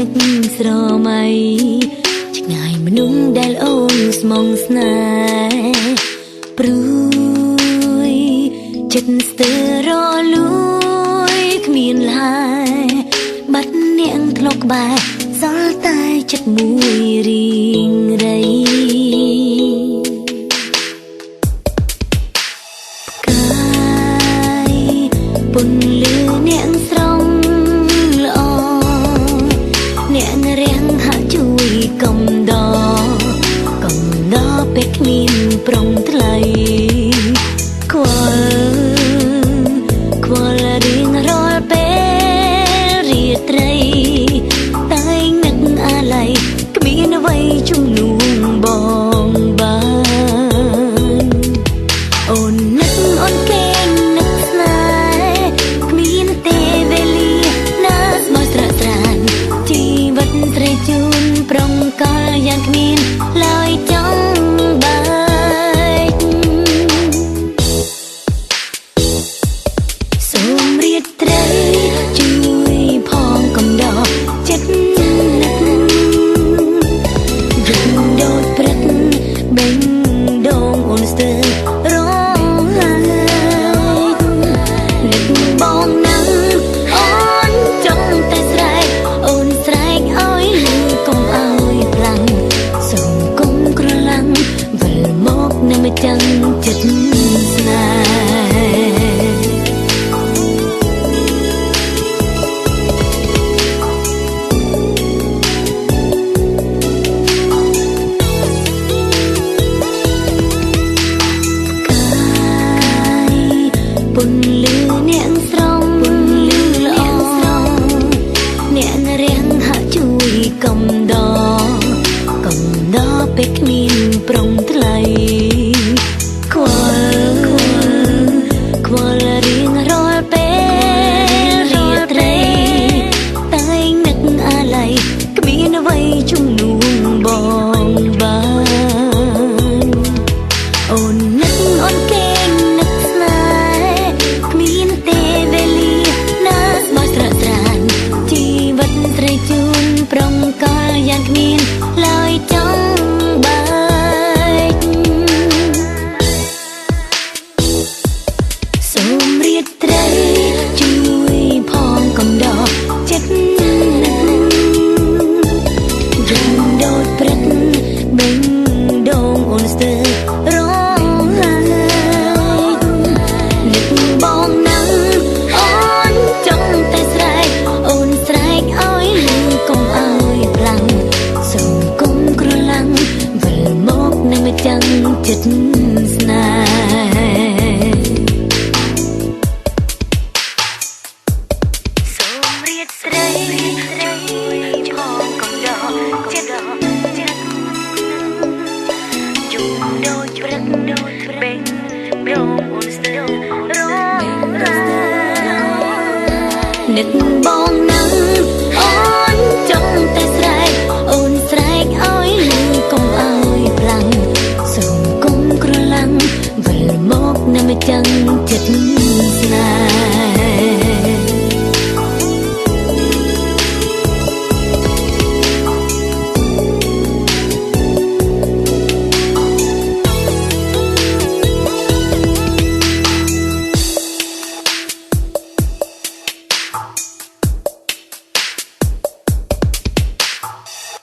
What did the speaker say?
កស្រមៃឆ្ងាយមនុស្សដែលអូនស្មងស្នេហ៍ព្រួយចិត្តស្ទើររលួយគ្មានឡើយបាត់អ្នកធ្លាប់ក្បែរសល់តែចិត្តមួយរីងរៃពន្លឺអ្នកស្រងល្អអ្នករាំងហាក់ជួយកំដរពេលគ្មានប្រុងថ្លៃខ្វល់រៀងរាល់ពេលរាត្រីតែងនឹកអាឡ័យគ្មានអ្វីជំនួសបងបានអូននឹកអូនកេងនឹកស្នេហ៍គ្មានទេវេលាណាស្មោះស្រស់ស្រានជីវិតត្រូវជូនប្រុងកលយ៉ាងគ្មានឡើយចង់chẳng chất bùn lư nẹn sông nẹn riêng hạ chui cầm đò bếch min prong thlai qual riêng rol pe ria trei tai nức alai kmin vai chung nuông bong ban on nức on keng nức snai kmin te veli nas mas tran chi vật trei chun prong kal yang kmin lai trong chẳng chất snai sớm riết srei cho con đỏ chết chung đôi bên rong on sơ rong nức